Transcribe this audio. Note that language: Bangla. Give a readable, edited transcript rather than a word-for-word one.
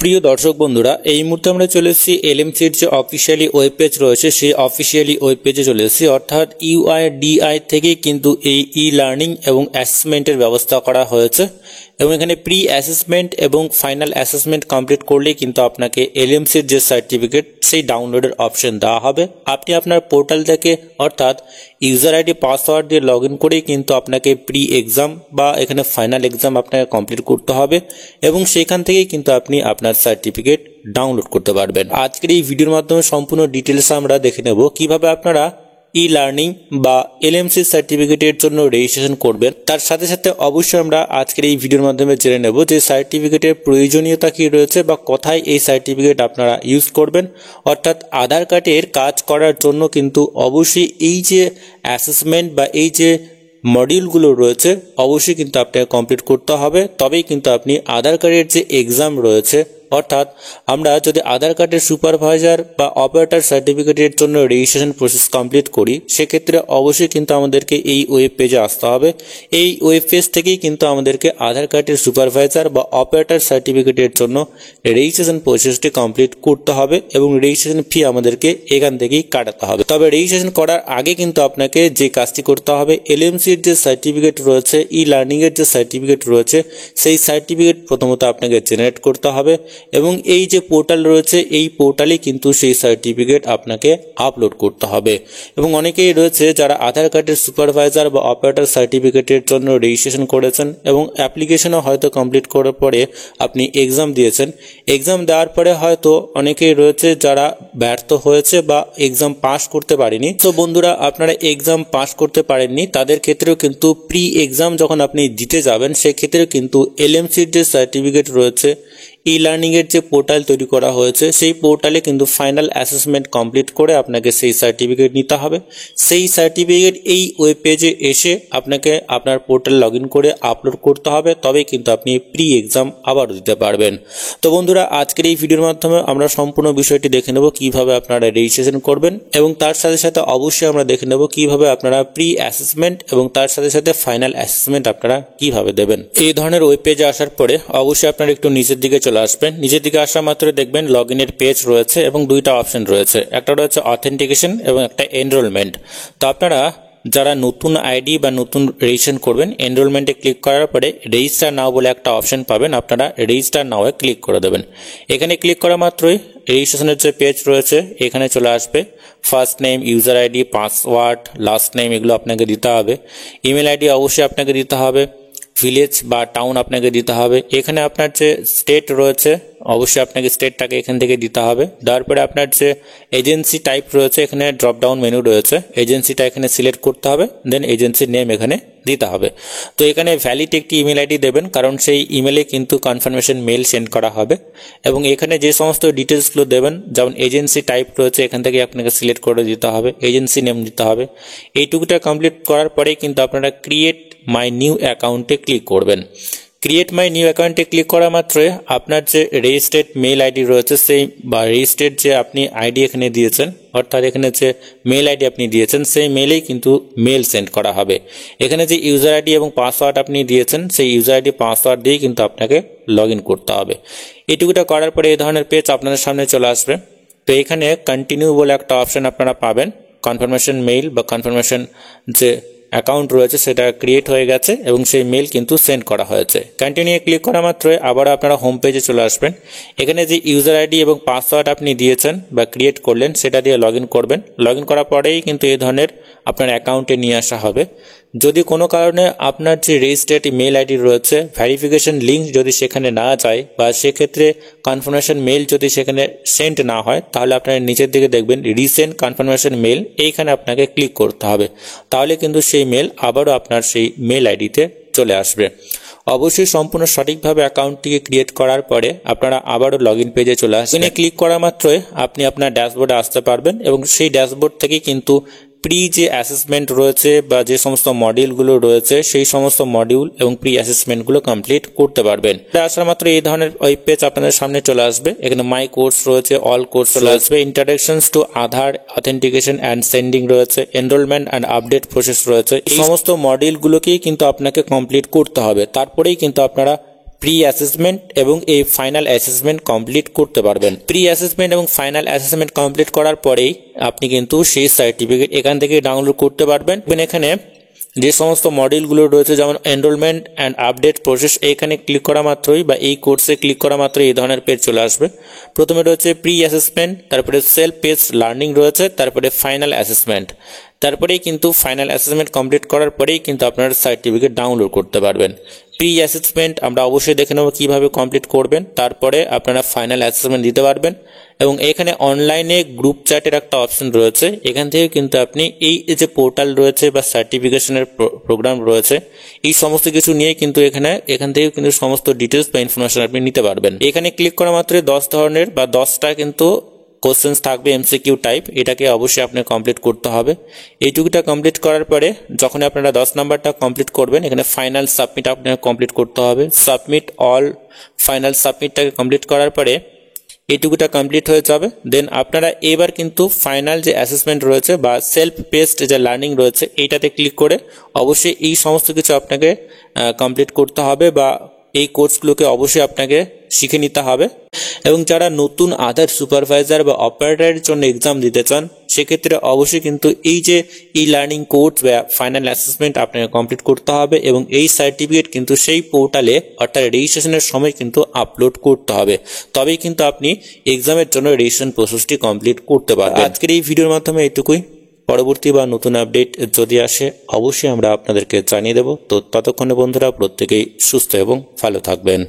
প্রিয় দর্শক বন্ধুরা, এই মুহূর্তে আমরা চলে এসেছি এলএমসির যে অফিসিয়ালি ওয়েব পেজ রয়েছে সেই অফিসিয়ালি ওয়েব পেজে চলে এসেছি। অর্থাৎ ইউআইডিআই থেকেই কিন্তু এই ই লার্নিং এবং অ্যাসেসমেন্টের ব্যবস্থা করা হয়েছে এবং এখানে প্রি অ্যাসেসমেন্ট এবং ফাইনাল অ্যাসেসমেন্ট কমপ্লিট করলেই কিন্তু আপনাকে এলএমসির যে সার্টিফিকেট সেই ডাউনলোডের অপশন দেওয়া হবে। আপনি আপনার পোর্টাল থেকে অর্থাৎ ইউজার আইডি পাসওয়ার্ড দিয়ে লগ ইন করেই কিন্তু আপনাকে প্রি এক্সাম বা এখানে ফাইনাল এক্সাম আপনাকে কমপ্লিট করতে হবে এবং সেখান থেকেই কিন্তু আপনি আপনার সার্টিফিকেট ডাউনলোড করতে পারবেন। আজকের এই ভিডিওর মাধ্যমে সম্পূর্ণ ডিটেলস আমরা দেখে নেব কিভাবে আপনারা ই লার্নিং বা এলএমসি সার্টিফিকেটের জন্য রেজিস্ট্রেশন করবেন। তার সাথে সাথে অবশ্যই আমরা আজকের এই ভিডিওর মাধ্যমে জেনে নেব যে সার্টিফিকেটের প্রয়োজনীয়তা কি রয়েছে বা কোথায় এই সার্টিফিকেট আপনারা ইউজ করবেন। অর্থাৎ আধার কার্ডের কাজ করার জন্য কিন্তু অবশ্যই এই যে অ্যাসেসমেন্ট বা এই যে মডিউলগুলো রয়েছে অবশ্যই কিন্তু আপনাকে কমপ্লিট করতে হবে, তবেই কিন্তু আপনি আধার কার্ডের যে এক্সাম রয়েছে অর্থাৎ আমরা যদি আধার কার্ডের সুপারভাইজার বা অপারেটর সার্টিফিকেটের জন্য রেজিস্ট্রেশন প্রসেস কমপ্লিট করি সেক্ষেত্রে অবশ্যই কিন্তু আমাদেরকে এই ওয়েব পেজে আসতে হবে। এই ওয়েব পেজ থেকেই কিন্তু আমাদেরকে আধার কার্ডের সুপারভাইজার বা অপারেটর সার্টিফিকেটের জন্য রেজিস্ট্রেশন প্রসেসটি কমপ্লিট করতে হবে এবং রেজিস্ট্রেশন ফি আমাদেরকে এখান থেকেই কাটাতে হবে। তবে রেজিস্ট্রেশন করার আগে কিন্তু আপনাকে যে কাজটি করতে হবে, এলএমসির যে সার্টিফিকেট রয়েছে, ই লার্নিংয়ের যে সার্টিফিকেট রয়েছে সেই সার্টিফিকেট প্রথমত আপনাকে জেনারেট করতে হবে এবং এই যে পোর্টাল রয়েছে এই পোর্টালে কিন্তু সেই সার্টিফিকেট আপনাকে আপলোড করতে হবে। এবং অনেকেই রয়েছে যারা আধার কার্ডের সুপারভাইজার বা অপারেটর সার্টিফিকেটের জন্য রেজিস্ট্রেশন করেছেন এবং অ্যাপ্লিকেশনও হয়তো কমপ্লিট করার পরে আপনি এক্সাম দিয়েছেন। এক্সাম দেওয়ার পরে হয়তো অনেকেই রয়েছে যারা ব্যর্থ হয়েছে বা এক্সাম পাস করতে পারেনি। তো বন্ধুরা, আপনারা এক্সাম পাস করতে পারেননি তাদের ক্ষেত্রেও কিন্তু প্রি এক্সাম যখন আপনি দিতে যাবেন সেক্ষেত্রেও কিন্তু এলএমসির যে সার্টিফিকেট রয়েছে, ই লার্নিং এর যে পোর্টাল তৈরি করা হয়েছে সেই পোর্টালে কিন্তু ফাইনাল অ্যাসেসমেন্ট কমপ্লিট করে আপনাকে সেই সার্টিফিকেট নিতে হবে। সেই সার্টিফিকেট এই ওয়েব পেজে এসে আপনাকে আপনার পোর্টাল লগ ইন করে আপলোড করতে হবে, তবেই কিন্তু আপনি প্রি এক্সাম আবার দিতে পারবেন। তো বন্ধুরা, আজকের এই ভিডিওর মাধ্যমে আমরা সম্পূর্ণ বিষয়টি দেখে নেব কিভাবে আপনারা রেজিস্ট্রেশন করবেন এবং তার সাথে সাথে অবশ্যই আমরা দেখে নেব কিভাবে আপনারা প্রি অ্যাসেসমেন্ট এবং তার সাথে সাথে ফাইনাল অ্যাসেসমেন্ট আপনারা কিভাবে দেবেন। এই ধরনের ওয়েব পেজে আসার পরে অবশ্যই আপনারা একটু নিচের দিকে চলে আসবেন। নিচের দিকে আসা মাত্র দেখবেন লগ ইনের পেজ রয়েছে এবং দুইটা অপশন রয়েছে, একটা রয়েছে অথেন্টিকেশন এবং একটা এনরোলমেন্ট। তো আপনারা যারা নতুন আইডি বা নতুন রেজিস্ট্রেশন করবেন এনরোলমেন্টে ক্লিক করার পরে রেজিস্টার নাও বলে একটা অপশন পাবেন, আপনারা রেজিস্টার নাও এ ক্লিক করে দেবেন। এখানে ক্লিক করা মাত্রই রেজিস্ট্রেশনের যে পেজ রয়েছে এখানে চলে আসবে। First name, user ID, password, last name এগুলো আপনাকে দিতে হবে। ইমেল আইডি অবশ্যই আপনাকে দিতে হবে। ভিলেজ বা টাউন আপনাকে দিতে হবে। এখানে আপনার যে স্টেট রয়েছে অবশ্যই আপনাকে স্টেটটাকে এখান থেকে দিতে হবে। তারপরে আপনার যে এজেন্সি টাইপ রয়েছে এখানে ড্রপ ডাউন মেনু রয়েছে, এজেন্সিটা এখানে সিলেক্ট করতে হবে, দেন এজেন্সির নেম এখানে দিতে হবে। তো এখানে ভ্যালিড একটি ইমেল আইডি দেবেন কারণ সেই ইমেলে কিন্তু কনফার্মেশন মেল সেন্ড করা হবে এবং এখানে যে সমস্ত ডিটেলসগুলো দেবেন যেমন এজেন্সি টাইপ রয়েছে এখান থেকে আপনাকে সিলেক্ট করে দিতে হবে, এজেন্সি নেম দিতে হবে। এইটুকুটা কমপ্লিট করার পরেই কিন্তু আপনারা ক্রিয়েট মাই নিউ অ্যাকাউন্টে ক্লিক করবেন। ক্রিয়েট মাই নিউ অ্যাকাউন্টে ক্লিক করা মাত্রই আপনার যে রেজিস্টার্ড মেল আইডি রয়েছে সেই বা রেজিস্টার্ড যে আপনি আইডি এখানে দিয়েছেন অর্থাৎ এখানে যে মেল আইডি আপনি দিয়েছেন সেই মেলেই কিন্তু মেল সেন্ড করা হবে। এখানে যে ইউজার আইডি এবং পাসওয়ার্ড আপনি দিয়েছেন সেই ইউজার আইডি পাসওয়ার্ড দিয়েই কিন্তু আপনাকে লগ ইন করতে হবে। এটুকুটা করার পরে এই ধরনের পেজ আপনাদের সামনে চলে আসবে। তো এখানে কন্টিনিউ বলে একটা অপশন আপনারা পাবেন। কনফার্মেশন মেইল বা কনফার্মেশন যে অ্যাকাউন্ট রয়েছে সেটা ক্রিয়েট হয়ে গেছে এবং সেই মেল কিন্তু সেন্ড করা হয়েছে। কন্টিনিউ ক্লিক করা মাত্রই আবার আপনারা হোম পেজে চলে আসবেন। এখানে যে ইউজার আইডি এবং পাসওয়ার্ড আপনি দিয়েছেন বা ক্রিয়েট করলেন সেটা দিয়ে লগ ইন করবেন। লগ ইন করার পরেই কিন্তু এই ধরনের আপনার অ্যাকাউন্টে নিয়ে আসা হবে। যদি কোনো কারণে আপনার যে রেজিস্টার্ড মেল আইডি রয়েছে ভেরিফিকেশন লিঙ্ক যদি সেখানে না যায় বা সেক্ষেত্রে কনফার্মেশন মেল যদি সেখানে সেন্ড না হয় তাহলে আপনারা নিচের দিকে দেখবেন রিসেন্ট কনফার্মেশন মেল, এইখানে আপনাকে ক্লিক করতে হবে। তাহলে কিন্তু সেই মেল আবারও আপনার সেই মেল আইডিতে চলে আসবে। অবশ্যই সম্পূর্ণ সঠিকভাবে অ্যাকাউন্টটিকে ক্রিয়েট করার পরে আপনারা আবারও লগ ইন পেজে চলে আসবেন। ক্লিক করা মাত্রই আপনি আপনার ড্যাশবোর্ডে আসতে পারবেন এবং সেই ড্যাশবোর্ড থেকে কিন্তু প্রি যে অ্যাসেসমেন্ট রয়েছে বা যে সমস্ত মডিউলগুলো রয়েছে সেই সমস্ত মডিউল এবং প্রি অ্যাসেসমেন্টগুলো কমপ্লিট করতে পারবেন। আসার মাত্র এই ধরনের ওয়েব পেজ আপনাদের সামনে চলে আসবে। এখানে মাই কোর্স রয়েছে, অল কোর্স চলে আসবে, introductions to Aadhaar, authentication and sending রয়েছে, এনরোলমেন্ট অ্যান্ড আপডেট প্রসেস রয়েছে। এই সমস্ত মডিউলগুলোকেই কিন্তু আপনাকে কমপ্লিট করতে হবে, তারপরেই কিন্তু আপনারা প্রি অ্যাসেসমেন্ট এবং এই ফাইনাল অ্যাসেসমেন্ট কমপ্লিট করতে পারবেন। প্রি অ্যাসেসমেন্ট এবং ফাইনাল অ্যাসেসমেন্ট কমপ্লিট করার পরেই আপনি কিন্তু সেই সার্টিফিকেট এখান থেকে ডাউনলোড করতে পারবেন। এখানে যে সমস্ত মডিউলগুলো রয়েছে যেমন এনরোলমেন্ট অ্যান্ড আপডেট প্রসেস, এইখানে ক্লিক করা মাত্রই বা এই কোর্সে ক্লিক করা মাত্রই এই ধরনের পেজ চলে আসবে। প্রথমে রয়েছে প্রি অ্যাসেসমেন্ট, তারপরে সেলফ পেস্ট লার্নিং রয়েছে, তারপরে ফাইনাল অ্যাসেসমেন্ট। তারপরেই কিন্তু ফাইনাল অ্যাসেসমেন্ট কমপ্লিট করার পরেই কিন্তু আপনারা সার্টিফিকেট ডাউনলোড করতে পারবেন। প্রি অ্যাসেসমেন্ট আমরা অবশ্যই দেখে নেব কীভাবে কমপ্লিট করবেন, তারপরে আপনারা ফাইনাল অ্যাসেসমেন্ট দিতে পারবেন। এবং এখানে অনলাইনে গ্রুপ চ্যাটের একটা অপশন রয়েছে, এখান থেকে কিন্তু আপনি এই যে পোর্টাল রয়েছে বা সার্টিফিকেশনের প্রোগ্রাম রয়েছে এই সমস্ত কিছু নিয়ে কিন্তু এখান থেকে কিন্তু সমস্ত ডিটেলস বা ইনফরমেশন আপনি নিতে পারবেন। এখানে ক্লিক করা মাত্রই 10 ধরনের বা 10টা কিন্তু কোশ্চেন্স থাকবে এমসিকিউ টাইপ, এটাকে অবশ্যই আপনাকে কমপ্লিট করতে হবে। এইটুকুটা কমপ্লিট করার পরে যখন আপনারা 10 নাম্বারটা কমপ্লিট করবেন, এখানে ফাইনাল সাবমিট আপনাকে কমপ্লিট করতে হবে। সাবমিট অল ফাইনাল সাবমিটটাকে কমপ্লিট করার পরে এইটুকুটা কমপ্লিট হয়ে যাবে। দেন আপনারা এবার কিন্তু ফাইনাল যে অ্যাসেসমেন্ট রয়েছে বা সেলফ পেস্ট যে লার্নিং রয়েছে এইটাতে ক্লিক করে অবশ্যই এই সমস্ত কিছু আপনাকে কমপ্লিট করতে হবে বা এই কোর্সগুলোকে অবশ্যই আপনাকে শিখে নিতে হবে। এবং যারা নতুন আধার সুপারভাইজার বা অপারেটরের জন্য এক্সাম দিতে চান সেক্ষেত্রে অবশ্যই কিন্তু এই যে ই লার্নিং কোর্স বা ফাইনাল অ্যাসেসমেন্ট আপনাকে কমপ্লিট করতে হবে এবং এই সার্টিফিকেট কিন্তু সেই পোর্টালে অর্থাৎ রেজিস্ট্রেশনের সময় কিন্তু আপলোড করতে হবে, তবেই কিন্তু আপনি এক্সামের জন্য রেজিস্ট্রেশন প্রসেসটি কমপ্লিট করতে পারবেন। আজকের এই ভিডিওর মাধ্যমে এইটুকুই। পরবর্তী বা নতুন আপডেট যদি আসে অবশ্যই আমরা আপনাদেরকে জানিয়ে দেব। তো ততক্ষণে বন্ধুরা প্রত্যেকেই সুস্থ এবং ভালো থাকবেন।